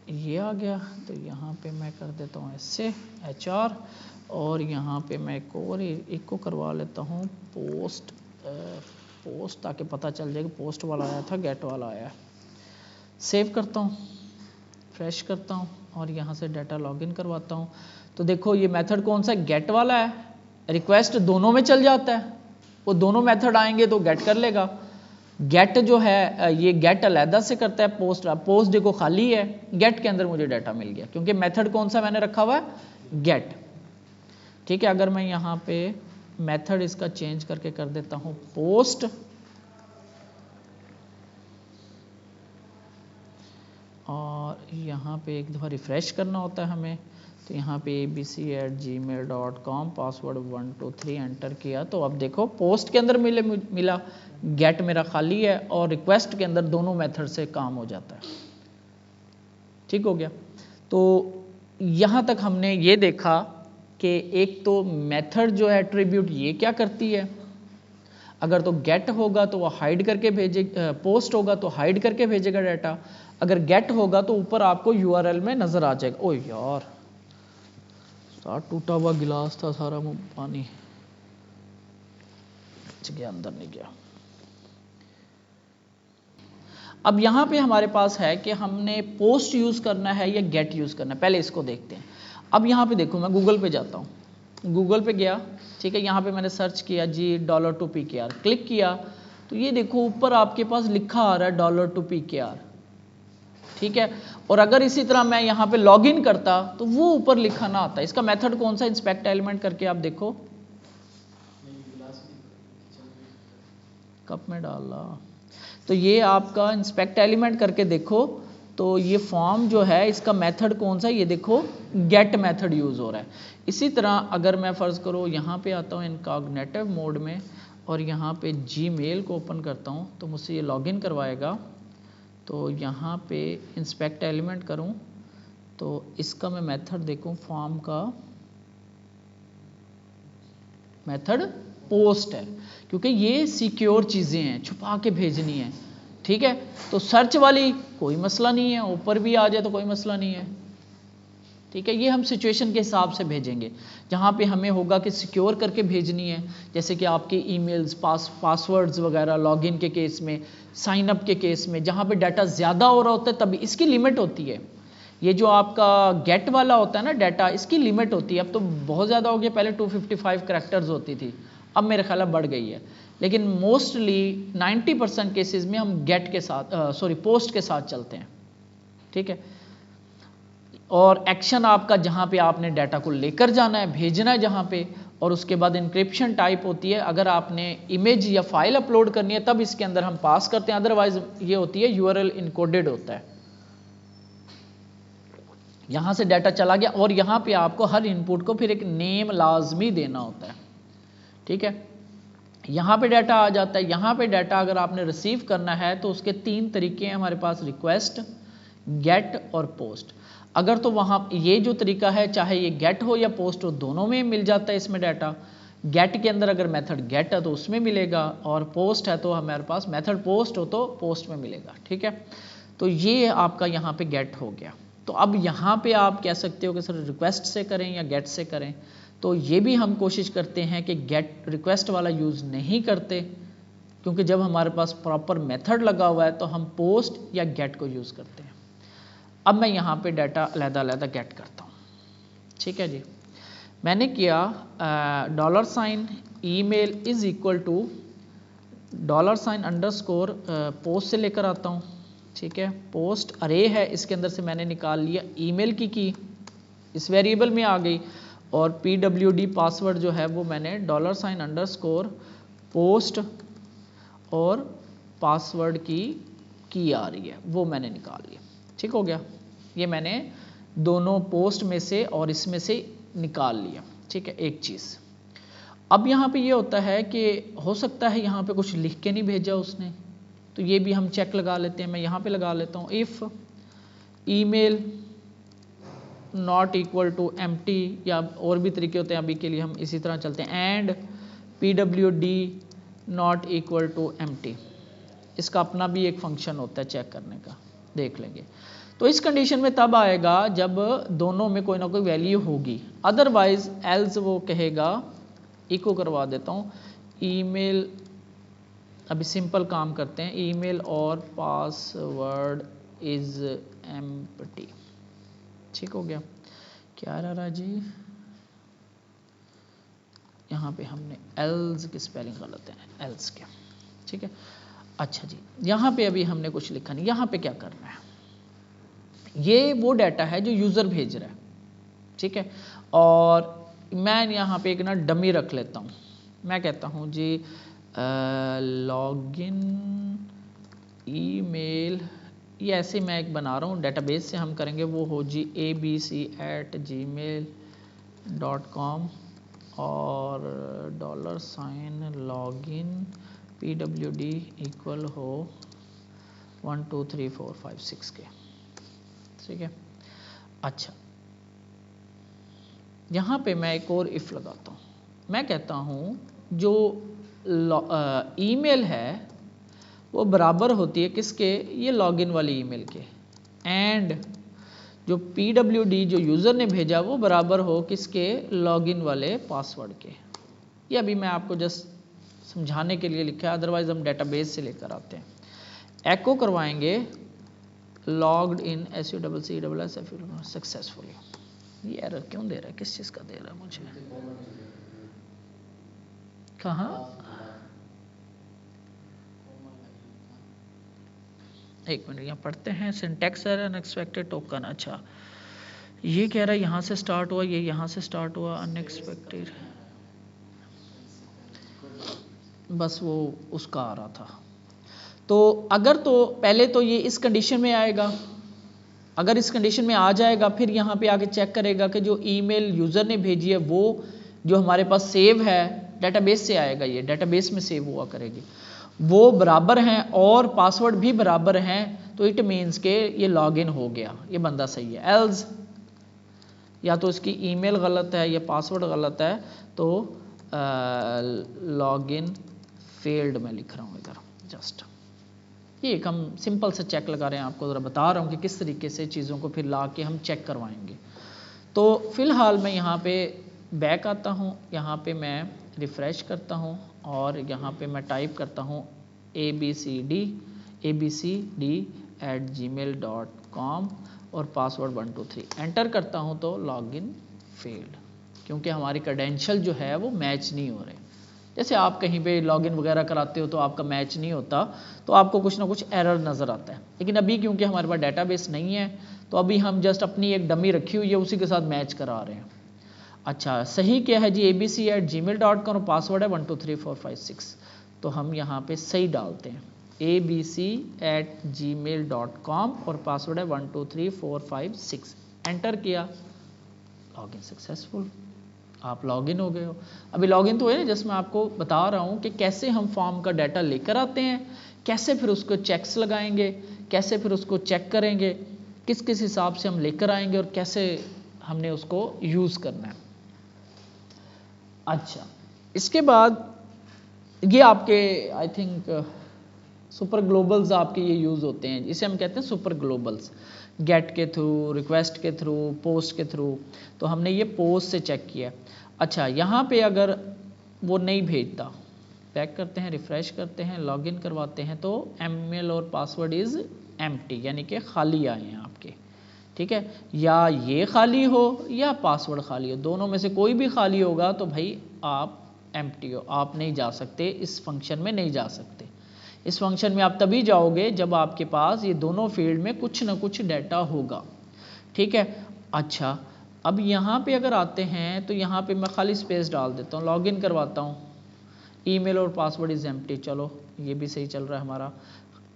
ये आ गया। तो यहाँ पे मैं कर देता हूँ ऐसे HR, और यहाँ पे मैं एक को करवा लेता हूँ पोस्ट, ताकि पता चल जाए कि पोस्ट वाला आया था, गेट वाला आया। सेव करता हूँ, फ्रेश करता हूँ और यहाँ से डाटा लॉगिन करवाता हूँ। तो देखो ये मेथड कौन सा? गेट वाला है। रिक्वेस्ट दोनों में चल जाता है, वो दोनों मेथड आएंगे तो गेट कर लेगा। गेट जो है ये गेट अलहदा से करता है, पोस्ट देखो खाली है, गेट के अंदर मुझे डाटा मिल गया, क्योंकि मेथड कौन सा मैंने रखा हुआ है? गेट, ठीक है। अगर मैं यहाँ पे मेथड इसका चेंज करके कर देता हूँ पोस्ट, और यहाँ पे एक दफ़ा रिफ्रेश करना होता है हमें, तो यहाँ पे abc@gmail.com पासवर्ड 1 2 3 एंटर किया। तो अब देखो पोस्ट के अंदर मिला, गेट मेरा खाली है, और रिक्वेस्ट के अंदर दोनों मेथड से काम हो जाता है, ठीक हो गया। तो यहाँ तक हमने ये देखा कि एक तो मेथड जो है एट्रीब्यूट ये क्या करती है, अगर तो गेट होगा तो वो हाइड करके भेजे, पोस्ट होगा तो हाइड करके भेजेगा डाटा, अगर गेट होगा तो ऊपर आपको URL में नजर आ जाएगा। ओह यार, टूटा हुआ गिलास था, सारा पानी गया, अंदर नहीं गया। अब यहाँ पे हमारे पास है कि हमने पोस्ट यूज करना है या गेट यूज करना है, पहले इसको देखते हैं। अब यहाँ पे देखो, मैं गूगल पे जाता हूँ, गूगल पे गया, ठीक है, यहाँ पे मैंने सर्च किया जी $2PKR, क्लिक किया तो ये देखो ऊपर आपके पास लिखा आ रहा है $2PKR, ठीक है। और अगर इसी तरह मैं यहाँ पे लॉगिन करता तो वो ऊपर लिखा ना आता। इसका मेथड कौन सा? इंस्पेक्ट एलिमेंट करके आप देखो, कप में डाला, तो ये आपका इंस्पेक्ट एलिमेंट करके देखो, तो ये फॉर्म जो है इसका मेथड कौन सा? ये देखो गेट मेथड यूज हो रहा है। इसी तरह अगर मैं फर्ज करो यहाँ पे आता हूँ इनकॉग्निटिव मोड में, और यहाँ पे जीमेल को ओपन करता हूँ तो मुझसे ये लॉगिन करवाएगा। तो यहाँ पे इंस्पेक्ट एलिमेंट करूँ तो इसका मैं मेथड देखूँ, फॉर्म का मेथड पोस्ट है, क्योंकि ये सिक्योर चीज़ें हैं, छुपा के भेजनी है, ठीक है। तो सर्च वाली कोई मसला नहीं है, ऊपर भी आ जाए तो कोई मसला नहीं है, ठीक है। ये हम सिचुएशन के हिसाब से भेजेंगे, जहाँ पे हमें होगा कि सिक्योर करके भेजनी है, जैसे कि आपके ईमेल्स, पासवर्ड्स वगैरह, लॉगिन के केस में, साइन अप के केस में, जहाँ पे डाटा ज़्यादा हो रहा होता है तभी इसकी लिमिट होती है। ये जो आपका गेट वाला होता है ना डाटा, इसकी लिमिट होती है। अब तो बहुत ज़्यादा हो गया, पहले 255 करैक्टर्स होती थी, अब मेरे ख्याल में बढ़ गई है, लेकिन मोस्टली 90% केसेस में हम गेट के साथ पोस्ट के साथ चलते हैं, ठीक है। और एक्शन आपका जहाँ पे आपने डाटा को लेकर जाना है, भेजना है जहाँ पे, और उसके बाद इंक्रिप्शन टाइप होती है, अगर आपने इमेज या फाइल अपलोड करनी है तब इसके अंदर हम पास करते हैं, अदरवाइज ये होती है यूआरएल इनकोडेड होता है। यहाँ से डाटा चला गया और यहाँ पे आपको हर इनपुट को फिर एक नेम लाजमी देना होता है, ठीक है। यहाँ पे डाटा आ जाता है। यहाँ पे डाटा अगर आपने रिसीव करना है तो उसके 3 तरीके हैं हमारे पास, रिक्वेस्ट, गेट और पोस्ट। अगर तो वहाँ ये जो तरीका है, चाहे ये गेट हो या पोस्ट हो, दोनों में मिल जाता है इसमें डाटा। गेट के अंदर अगर मेथड गेट है तो उसमें मिलेगा, और पोस्ट है तो हमारे पास मेथड पोस्ट हो तो पोस्ट में मिलेगा, ठीक है। तो ये आपका यहाँ पे गेट हो गया। तो अब यहाँ पे आप कह सकते हो कि सर रिक्वेस्ट से करें या गेट से करें, तो ये भी हम कोशिश करते हैं कि गेट रिक्वेस्ट वाला यूज़ नहीं करते, क्योंकि जब हमारे पास प्रॉपर मेथड लगा हुआ है तो हम पोस्ट या गेट को यूज़ करते हैं। अब मैं यहाँ पे डाटा अलग-अलग गेट करता हूँ, ठीक है जी। मैंने किया $, email is equal to $_ post से लेकर आता हूँ, ठीक है। पोस्ट अरे है, इसके अंदर से मैंने निकाल लिया ईमेल की इस वेरिएबल में आ गई, और PWD पासवर्ड जो है वो मैंने $_ पोस्ट और पासवर्ड की आ रही है वो मैंने निकाल लिया, ठीक हो गया। ये मैंने दोनों पोस्ट में से और इसमें से निकाल लिया, ठीक है, एक चीज़। अब यहाँ पे ये होता है कि हो सकता है यहाँ पे कुछ लिख के नहीं भेजा उसने, तो ये भी हम चेक लगा लेते हैं। मैं यहाँ पे लगा लेता हूँ, if email not equal to empty, या और भी तरीके होते हैं, अभी के लिए हम इसी तरह चलते हैं, and PWD not equal to empty. इसका अपना भी एक फंक्शन होता है चेक करने का, देख लेंगे। तो इस कंडीशन में तब आएगा जब दोनों में कोई ना कोई वैल्यू होगी, अदरवाइज एल्स वो कहेगा, इको करवा देता हूँ, ईमेल, अभी सिंपल काम करते हैं, ईमेल और पासवर्ड इज एम्प्टी, ठीक हो गया। क्या रहा जी, यहाँ पे हमने एल्स की स्पेलिंग गलत है, एल्स के, ठीक है। अच्छा जी, यहाँ पे अभी हमने कुछ लिखा नहीं। यहाँ पे क्या करना है, ये वो डाटा है जो यूज़र भेज रहा है, ठीक है। और मैं यहाँ पे एक ना डमी रख लेता हूँ, मैं कहता हूँ जी लॉगिन ईमेल, ये ऐसे मैं एक बना रहा हूँ, डेटाबेस से हम करेंगे, वो हो जी abc@gmail.com और $, लॉगिन PWD इक्वल हो 1 2 3 4 5 6 के, ठीक है। अच्छा, यहाँ पे मैं एक और इफ़ लगाता हूँ, मैं कहता हूँ जो ईमेल है वो बराबर होती है किसके, ये लॉगिन वाली ईमेल के, एंड जो PWD जो यूज़र ने भेजा वो बराबर हो किसके, लॉगिन वाले पासवर्ड के। ये अभी मैं आपको जस्ट समझाने के लिए लिखा है, अदरवाइज हम डेटाबेस से लेकर आते हैं। एको करवाएंगे लॉग्ड इन सक्सेसफुली। ये एरर क्यों दे रहा है, किस चीज़ का दे रहा है मुझे, कहाँ, एक मिनट यहाँ पढ़ते हैं, सिंटैक्स एरर, अनएक्सपेक्टेड टोकन। अच्छा, ये कह रहा है यहाँ से स्टार्ट हुआ, ये यहाँ से स्टार्ट हुआ, अनएक्सपेक्टेड, बस वो उसका आ रहा था। तो अगर तो पहले तो ये इस कंडीशन में आएगा, अगर इस कंडीशन में आ जाएगा फिर यहाँ पे आके चेक करेगा कि जो ईमेल यूज़र ने भेजी है वो जो हमारे पास सेव है डेटाबेस से आएगा, ये डेटाबेस में सेव हुआ करेगी, वो बराबर हैं और पासवर्ड भी बराबर हैं, तो इट मीन्स के ये लॉगिन हो गया, ये बंदा सही है। एल्स या तो इसकी ईमेल गलत है या पासवर्ड गलत है, तो लॉगिन फेल्ड में लिख रहा हूँ इधर जस्ट। ये एक हम सिंपल से चेक लगा रहे हैं, आपको ज़रा बता रहा हूँ कि किस तरीके से चीज़ों को फिर ला के हम चेक करवाएंगे। तो फिलहाल मैं यहाँ पे बैक आता हूँ, यहाँ पे मैं रिफ़्रेश करता हूँ और यहाँ पे मैं टाइप करता हूँ abcd@gmail.com और पासवर्ड 123 एंटर करता हूँ तो लॉगिन फेल्ड, क्योंकि हमारी क्रेडेंशियल जो है वो मैच नहीं हो रहे। जैसे आप कहीं पे लॉगिन वगैरह कराते हो तो आपका मैच नहीं होता, तो आपको कुछ ना कुछ एरर नज़र आता है, लेकिन अभी क्योंकि हमारे पास डेटाबेस नहीं है तो अभी हम जस्ट अपनी एक डमी रखी हुई है उसी के साथ मैच करा रहे हैं। अच्छा, सही क्या है जी, abc@gmail.com और पासवर्ड है 123456, तो हम यहाँ पे सही डालते हैं abc@gmail.com और पासवर्ड है 123456, एंटर किया, लॉगिन सक्सेसफुल, आप लॉगिन हो गए हो। अभी लॉगिन तो है ना, जस्ट मैं आपको बता रहा हूँ कि कैसे हम फॉर्म का डाटा लेकर आते हैं, कैसे फिर उसको चेक्स लगाएंगे, कैसे फिर उसको चेक करेंगे, किस किस हिसाब से हम लेकर आएंगे और कैसे हमने उसको यूज़ करना है। अच्छा, इसके बाद ये आपके आई थिंक सुपर ग्लोबल्स आपके ये यूज़ होते हैं, इसे हम कहते हैं सुपर ग्लोबल्स, गेट के थ्रू, रिक्वेस्ट के थ्रू, पोस्ट के थ्रू। तो हमने ये पोस्ट से चेक किया। अच्छा, यहाँ पे अगर वो नहीं भेजता, बैक करते हैं, रिफ़्रेश करते हैं, लॉगिन करवाते हैं, तो ईमेल और पासवर्ड इज़ एम्प्टी, यानी कि खाली आए हैं आपके, ठीक है। या ये खाली हो या पासवर्ड खाली हो, दोनों में से कोई भी खाली होगा तो भाई आप एम्प्टी हो, आप नहीं जा सकते, इस फंक्शन में नहीं जा सकते। इस फंक्शन में आप तभी जाओगे जब आपके पास ये दोनों फील्ड में कुछ ना कुछ डाटा होगा, ठीक है। अच्छा, अब यहाँ पे अगर आते हैं तो यहाँ पे मैं खाली स्पेस डाल देता हूँ, लॉगिन करवाता हूँ, ईमेल और पासवर्ड इज़ एम्प्टी, चलो ये भी सही चल रहा है हमारा।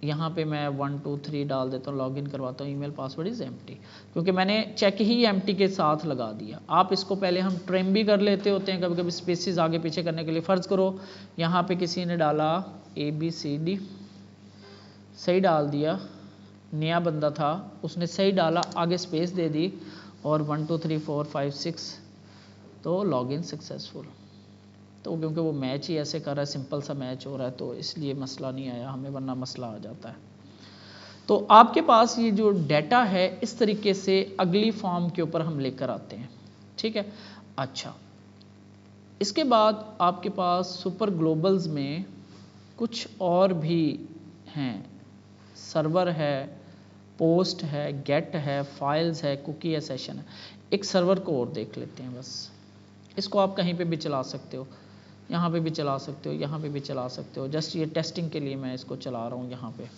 यहाँ पे मैं 1 2 3 डाल देता हूँ, लॉगिन करवाता हूँ, ईमेल पासवर्ड इज़ एम्प्टी, क्योंकि मैंने चेक ही एम्प्टी के साथ लगा दिया। आप इसको पहले हम ट्रिम भी कर लेते होते हैं कभी कभी स्पेसिस आगे पीछे करने के लिए। फ़र्ज़ करो यहाँ पे किसी ने डाला ABCD, सही डाल दिया, नया बंदा था उसने सही डाला, आगे स्पेस दे दी और 1 2 3 4 5 6, तो लॉगिन सक्सेसफुल। तो क्योंकि वो मैच ही ऐसे कर रहा है, सिंपल सा मैच हो रहा है, तो इसलिए मसला नहीं आया हमें, वरना मसला आ जाता है। तो आपके पास ये जो डाटा है इस तरीके से अगली फॉर्म के ऊपर हम लेकर आते हैं, ठीक है। अच्छा, इसके बाद आपके पास सुपर ग्लोबल्स में कुछ और भी हैं, सर्वर है, पोस्ट है, गेट है, फाइल्स है, कुकी है, सेशन है। एक सर्वर को और देख लेते हैं बस। इसको आप कहीं पे भी चला सकते हो, यहाँ पे भी चला सकते हो, यहाँ पे भी चला सकते हो, जस्ट ये टेस्टिंग के लिए मैं इसको चला रहा हूँ। यहाँ पे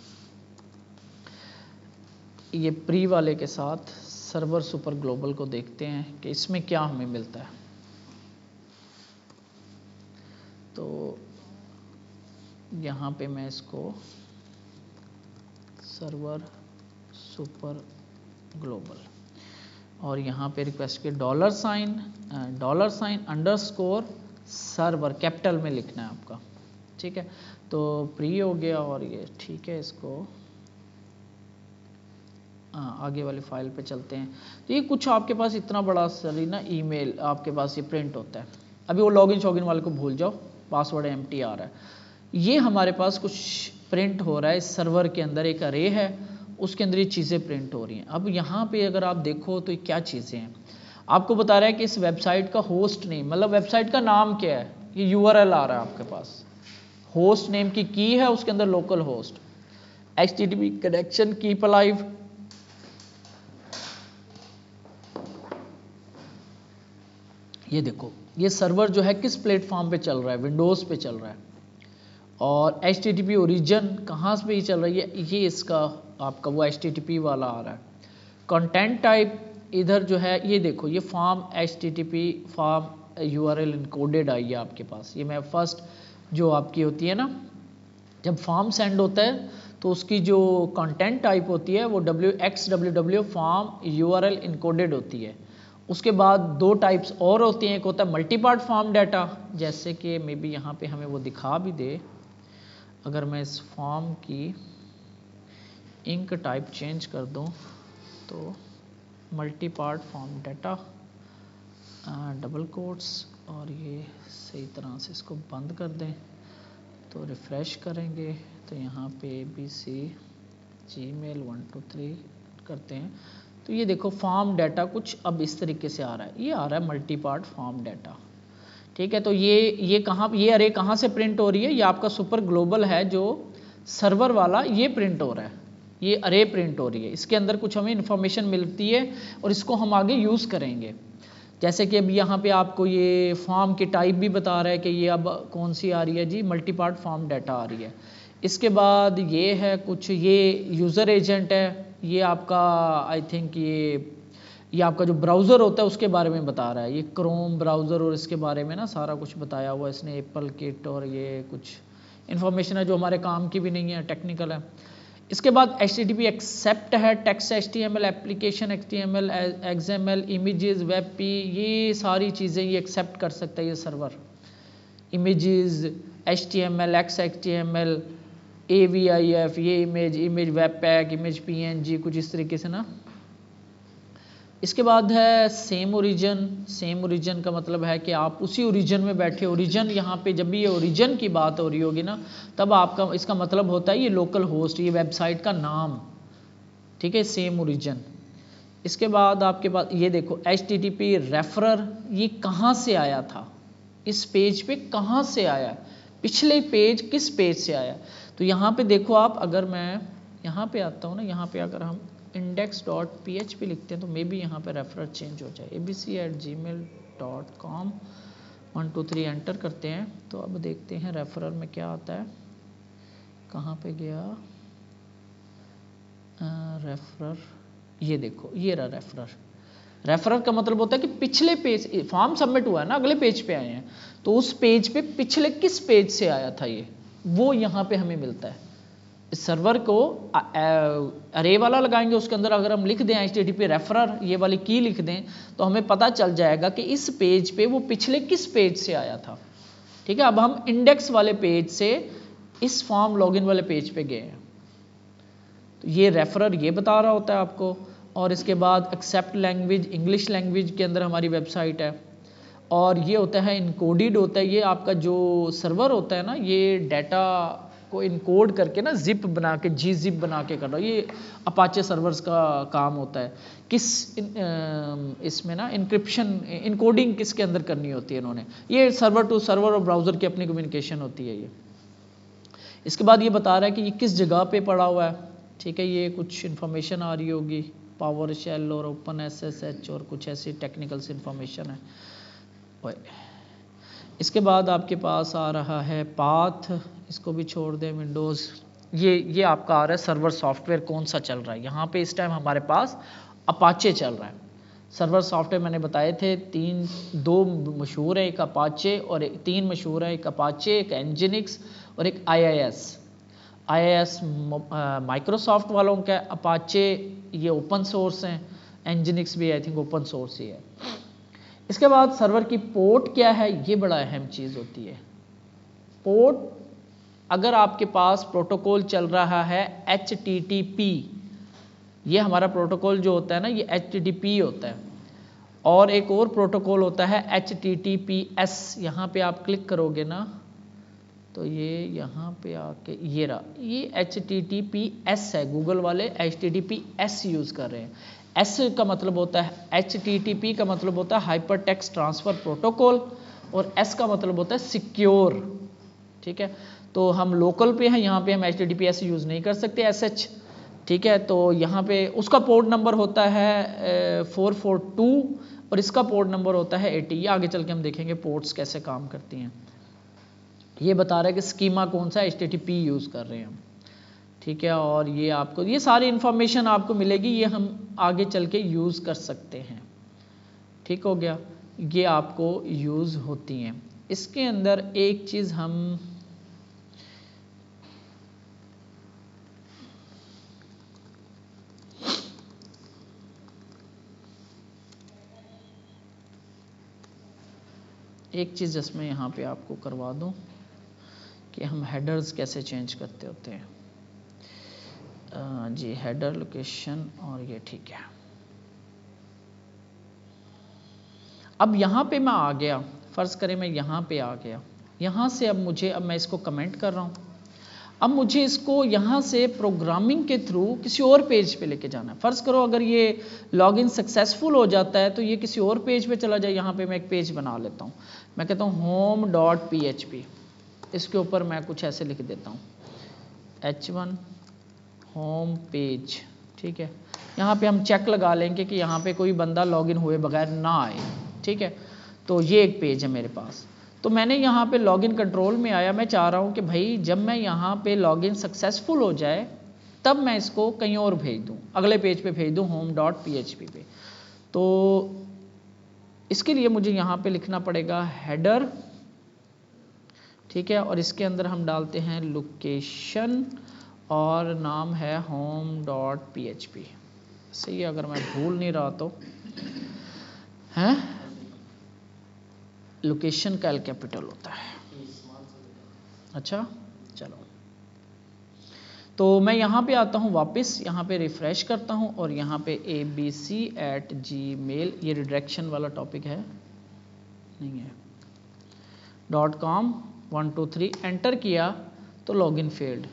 ये प्री वाले के साथ सर्वर सुपर ग्लोबल को देखते हैं कि इसमें क्या हमें मिलता है। तो यहाँ पे मैं इसको सर्वर सुपर ग्लोबल और यहाँ पे रिक्वेस्ट के $, अंडरस्कोर सर्वर कैपिटल में लिखना है आपका, ठीक है। तो प्री हो गया और ये ठीक है, इसको आगे वाली फाइल पे चलते हैं। तो ये कुछ आपके पास इतना बड़ा सरी ना ईमेल आपके पास ये प्रिंट होता है। अभी वो लॉगिन शॉगिन वाले को भूल जाओ, पासवर्ड एम्प्टी आ रहा है। ये हमारे पास कुछ प्रिंट हो रहा है इस सर्वर के अंदर, एक अरे है उसके अंदर ये चीज़ें प्रिंट हो रही हैं। अब यहाँ पे अगर आप देखो तो ये क्या चीज़ें हैं, आपको बता रहा है कि इस वेबसाइट का होस्ट नेम, मतलब वेबसाइट का नाम क्या है, ये URL आ रहा है आपके पास, होस्ट नेम की की है, उसके अंदर local host, HTTP connection keep alive, ये देखो ये सर्वर जो है किस प्लेटफॉर्म पे चल रहा है, विंडोज़ पे चल रहा है, और HTTP ओरिजिन कहाँ से पे चल रही है, ये इसका आपका वो HTTP वाला आ रहा है। कंटेंट टाइप इधर जो है ये देखो, ये form HTTP form URL encoded आई है आपके पास। ये मैं फर्स्ट जो आपकी होती है ना, जब फॉर्म सेंड होता है तो उसकी जो कंटेंट टाइप होती है वो WXWW फॉर्म URL इनकोडेड होती है, उसके बाद दो टाइप्स और होती हैं, एक होता है मल्टी पार्ट फॉर्म डाटा, जैसे कि मे बी यहाँ पे हमें वो दिखा भी दे। अगर मैं इस फॉर्म की इंक टाइप चेंज कर दूँ तो multi part form data double quotes, और ये सही तरह से इसको बंद कर दें तो रिफ़्रेश करेंगे तो यहाँ पे ABC Gmail 1 2 3 करते हैं तो ये देखो फॉर्म डाटा कुछ अब इस तरीके से आ रहा है, ये आ रहा है मल्टी पार्ट फॉर्म डाटा। ठीक है, तो ये कहाँ, ये अरे कहाँ से प्रिंट हो रही है, ये आपका सुपर ग्लोबल है जो सर्वर वाला, ये प्रिंट हो रहा है, ये अरे प्रिंट हो रही है, इसके अंदर कुछ हमें इन्फॉर्मेशन मिलती है और इसको हम आगे यूज़ करेंगे। जैसे कि अब यहाँ पे आपको ये फॉर्म की टाइप भी बता रहा है कि ये अब कौन सी आ रही है जी, मल्टी पार्ट फॉर्म डाटा आ रही है। इसके बाद ये है कुछ, ये यूज़र एजेंट है, ये आपका आई थिंक ये आपका जो ब्राउज़र होता है उसके बारे में बता रहा है, ये क्रोम ब्राउज़र और इसके बारे में ना सारा कुछ बताया हुआ है इसने, एप्पल किट, और ये कुछ इन्फॉर्मेशन है जो हमारे काम की भी नहीं है, टेक्निकल है। इसके बाद HTTP एक्सेप्ट है, text HTML, application HTML, XML, images, web P, ये सारी चीज़ें ये एक्सेप्ट कर सकता है ये server, images HTML, XHTML, AVIF, ये image web pack, image PNG, कुछ इस तरीके से ना। इसके बाद है सेम ओरिजिन। सेम ओरिजिन का मतलब है कि आप उसी ओरिजिन में बैठे, ओरिजिन यहाँ पे जब भी ये ओरिजिन की बात हो रही होगी ना तब आपका इसका मतलब होता है ये लोकल होस्ट, ये वेबसाइट का नाम, ठीक है, सेम ओरिजिन। इसके बाद आपके पास ये देखो HTTP रेफरर, ये कहाँ से आया था, इस पेज पे कहाँ से आया, पिछले पेज किस पेज से आया। तो यहाँ पे देखो आप, अगर मैं यहाँ पे आता हूँ ना, यहाँ पे अगर हम index.php लिखते हैं तो मे बी यहाँ पे रेफरर चेंज हो जाए, abc@gmail.com 1 2 3 एंटर करते हैं तो अब देखते हैं रेफरर में क्या आता है, कहाँ पे गया रेफरर, ये देखो ये रहा रेफरर। रेफरर का मतलब होता है कि पिछले पेज, फॉर्म सबमिट हुआ है ना, अगले पेज पे आए हैं तो उस पेज पे पिछले किस पेज से आया था ये, वो यहाँ पे हमें मिलता है। इस सर्वर को अरे वाला लगाएंगे, उसके अंदर अगर हम लिख दें HTTP रेफरर, ये वाली की लिख दें तो हमें पता चल जाएगा कि इस पेज पे वो पिछले किस पेज से आया था। ठीक है, अब हम इंडेक्स वाले पेज से इस फॉर्म लॉगिन वाले पेज पे गए हैं तो ये रेफरर ये बता रहा होता है आपको। और इसके बाद एक्सेप्ट लैंग्वेज, इंग्लिश लैंग्वेज के अंदर हमारी वेबसाइट है, और ये होता है इनकोडेड होता है, ये आपका जो सर्वर होता है ना ये डाटा को इनकोड करके ना जिप बना के, gzip बना के कर रहा है, ये अपाचे सर्वर्स का काम होता है। इसमें ना इंक्रिप्शन इनकोडिंग किसके अंदर करनी होती है इन्होंने, ये सर्वर टू सर्वर और ब्राउज़र की अपनी कम्युनिकेशन होती है ये। इसके बाद ये बता रहा है कि ये किस जगह पे पड़ा हुआ है, ठीक है, ये कुछ इन्फॉर्मेशन आ रही होगी, पावर शेल और ओपन SSH और कुछ ऐसी टेक्निकल से इन्फॉर्मेशन है। इसके बाद आपके पास आ रहा है पाथ, इसको भी छोड़ दें, विंडोज़, ये आपका आ रहा है सर्वर सॉफ्टवेयर कौन सा चल रहा है। यहाँ पे इस टाइम हमारे पास अपाचे चल रहा है। सर्वर सॉफ्टवेयर मैंने बताए थे दो मशहूर है, एक अपाचे और तीन मशहूर है, एक अपाचे, एक एनजिनिक्स और एक IIS माइक्रोसॉफ्ट वालों का, अपाचे ये ओपन सोर्स हैं, एनजिनिक्स भी आई थिंक ओपन सोर्स ही है। इसके बाद सर्वर की पोर्ट क्या है, ये बड़ा अहम चीज़ होती है। पोर्ट, अगर आपके पास प्रोटोकॉल चल रहा है HTTP, ये हमारा प्रोटोकॉल जो होता है ना ये HTTP होता है, और एक और प्रोटोकॉल होता है HTTPS। यहाँ पे आप क्लिक करोगे ना तो ये यहाँ पे आके ये रहा, ये HTTPS है, गूगल वाले HTTPS यूज़ कर रहे हैं। S का मतलब होता है, HTTP का मतलब होता है हाइपर टेक्स्ट ट्रांसफ़र प्रोटोकॉल, और S का मतलब होता है सिक्योर। ठीक है, तो हम लोकल पे हैं, यहाँ पे हम HTTPS यूज़ नहीं कर सकते SH। ठीक है, तो यहाँ पे उसका पोर्ट नंबर होता है 442 और इसका पोर्ट नंबर होता है 80। ये आगे चल के हम देखेंगे पोर्ट्स कैसे काम करती हैं। ये बता रहा है कि स्कीमा कौन सा HTTP यूज़ कर रहे हैं हम। ठीक है, और ये आपको ये सारी इन्फॉर्मेशन आपको मिलेगी, ये हम आगे चल के यूज़ कर सकते हैं। ठीक हो गया, ये आपको यूज़ होती हैं। इसके अंदर एक चीज़ हम एक चीज़ जिसमें यहाँ पे आपको करवा दूँ कि हम हेडर्स कैसे चेंज करते होते हैं। जी हेडर लोकेशन और ये ठीक है। अब यहाँ पे मैं आ गया, फ़र्ज़ करें मैं यहाँ पे आ गया, यहाँ से अब मैं इसको कमेंट कर रहा हूँ। अब मुझे इसको यहाँ से प्रोग्रामिंग के थ्रू किसी और पेज पे लेके जाना है। फ़र्ज़ करो अगर ये लॉगिन सक्सेसफुल हो जाता है तो ये किसी और पेज पे चला जाए। यहाँ पे मैं एक पेज बना लेता हूँ, मैं कहता हूँ home.php, इसके ऊपर मैं कुछ ऐसे लिख देता हूँ h1 होम पेज, ठीक है। यहाँ पे हम चेक लगा लेंगे कि यहाँ पे कोई बंदा लॉगिन हुए बगैर ना आए, ठीक है। तो ये एक पेज है मेरे पास। तो मैंने यहाँ पे लॉगिन कंट्रोल में आया, मैं चाह रहा हूँ कि भाई जब मैं यहाँ पे लॉगिन सक्सेसफुल हो जाए तब मैं इसको कहीं और भेज दूँ, अगले पेज पे भेज दूँ home.php पे। तो इसके लिए मुझे यहाँ पे लिखना पड़ेगा हेडर, ठीक है, और इसके अंदर हम डालते हैं लोकेशन और नाम है home.php। सही है, अगर मैं भूल नहीं रहा तो है, लोकेशन का एल कैपिटल होता है। अच्छा चलो, तो मैं यहाँ पे आता हूँ वापस, यहाँ पे रिफ्रेश करता हूँ और यहाँ पे abc@gmail, ये रिडायरेक्शन वाला टॉपिक है नहीं है, .com 123 एंटर किया तो लॉगिन फेल्ड,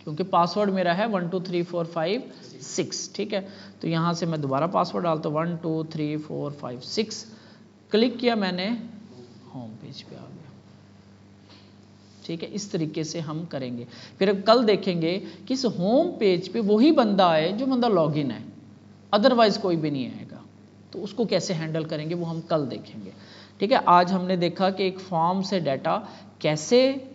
क्योंकि पासवर्ड मेरा है 123456, ठीक है। तो यहाँ से मैं दोबारा पासवर्ड डालता हूँ 123456, क्लिक किया मैंने, होम पेज पे आ गया, ठीक है। इस तरीके से हम करेंगे। फिर अब कल देखेंगे कि इस होम पेज पे वही बंदा आए जो बंदा लॉगिन है, अदरवाइज कोई भी नहीं आएगा। तो उसको कैसे हैंडल करेंगे वो हम कल देखेंगे, ठीक है। आज हमने देखा कि एक फॉर्म से डाटा कैसे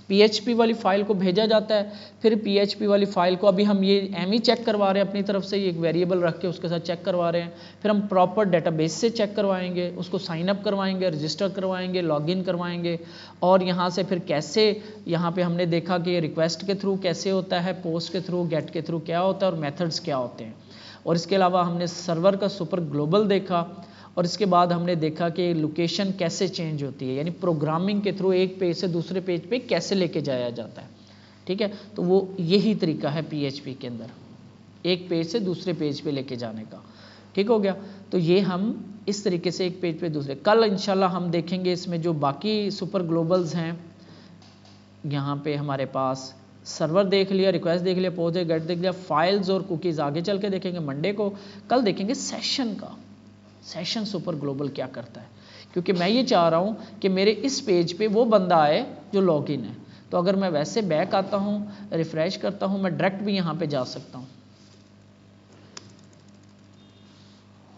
PHP वाली फाइल को भेजा जाता है, फिर PHP वाली फाइल को अभी हम ये ही चेक करवा रहे हैं अपनी तरफ से, एक वेरिएबल रख के उसके साथ चेक करवा रहे हैं, फिर हम प्रॉपर डेटाबेस से चेक करवाएंगे, उसको साइन अप करवाएंगे, रजिस्टर करवाएंगे, लॉगिन करवाएंगे, और यहाँ से फिर कैसे, यहाँ पे हमने देखा कि रिक्वेस्ट के थ्रू कैसे होता है, पोस्ट के थ्रू, गेट के थ्रू क्या होता है और मेथड्स क्या होते हैं। और इसके अलावा हमने सर्वर का सुपर ग्लोबल देखा, और इसके बाद हमने देखा कि लोकेशन कैसे चेंज होती है, यानी प्रोग्रामिंग के थ्रू एक पेज से दूसरे पेज पे कैसे लेके जाया जाता है, ठीक है। तो वो यही तरीका है PHP के अंदर, एक पेज से दूसरे पेज पे लेके जाने का, ठीक हो गया। तो ये हम इस तरीके से एक पेज पे दूसरे, कल इंशाल्लाह हम देखेंगे इसमें जो बाकी सुपर ग्लोबल्स हैं। यहाँ पे हमारे पास सर्वर देख लिया, रिक्वेस्ट देख लिया, पोस्ट गेट देख लिया, फाइल्स और कुकीज़ आगे चल के देखेंगे मंडे को। कल देखेंगे सेशन का, सेशन सुपर ग्लोबल क्या करता है, क्योंकि मैं ये चाह रहा हूँ कि मेरे इस पेज पे वो बंदा आए जो लॉगिन है। तो अगर मैं वैसे बैक आता हूँ, रिफ्रेश करता हूँ, मैं डायरेक्ट भी यहाँ पे जा सकता हूँ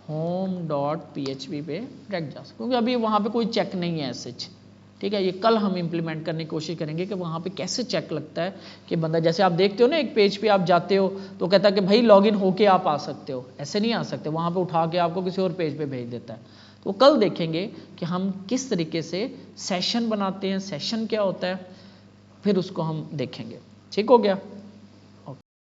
home.php पे डायरेक्ट जा सकता हूँ, क्योंकि अभी वहाँ पे कोई चेक नहीं है सच, ठीक है। ये कल हम इम्प्लीमेंट करने की कोशिश करेंगे कि वहाँ पे कैसे चेक लगता है कि बंदा, जैसे आप देखते हो ना एक पेज पे आप जाते हो तो कहता है कि भाई लॉगिन होके आप आ सकते हो, ऐसे नहीं आ सकते, वहाँ पे उठा के आपको किसी और पेज पे भेज देता है। तो कल देखेंगे कि हम किस तरीके से सेशन बनाते हैं, सेशन क्या होता है, फिर उसको हम देखेंगे, ठीक हो गया।